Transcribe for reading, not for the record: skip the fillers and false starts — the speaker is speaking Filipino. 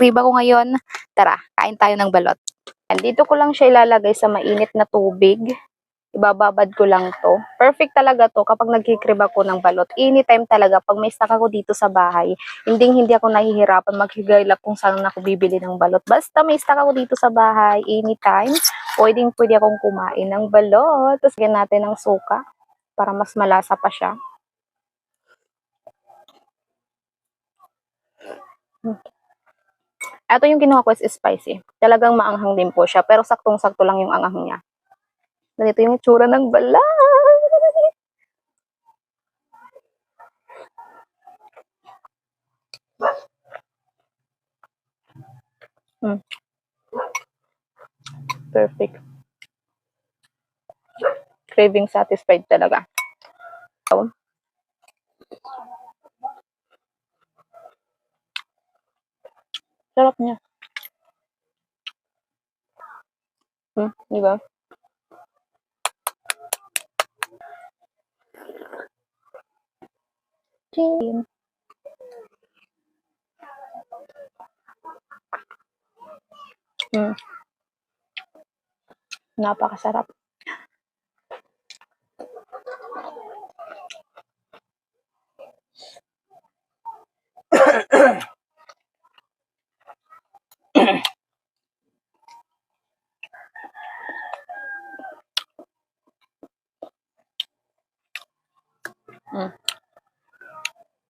kriba ko ngayon. Tara, kain tayo ng balot. And dito ko lang siya ilalagay sa mainit na tubig. Ibababad ko lang to. Perfect talaga to kapag nagkikrib ako ng balot. Anytime talaga, pag may stock ako dito sa bahay, hindi ako nahihirapan maghigilap kung saan ako bibili ng balot. Basta may stock ako dito sa bahay, anytime, pwede akong kumain ng balot. Tapos lagyan natin ng suka para mas malasa pa siya. Ito yung kinuha ko is spicy. Talagang maanghang din po siya, pero saktong-sakto lang yung anghang niya. Ganito yung itsura ng balot. Perfect. Craving satisfied talaga. Sarap niya. Di ba? Ching. Napakasarap.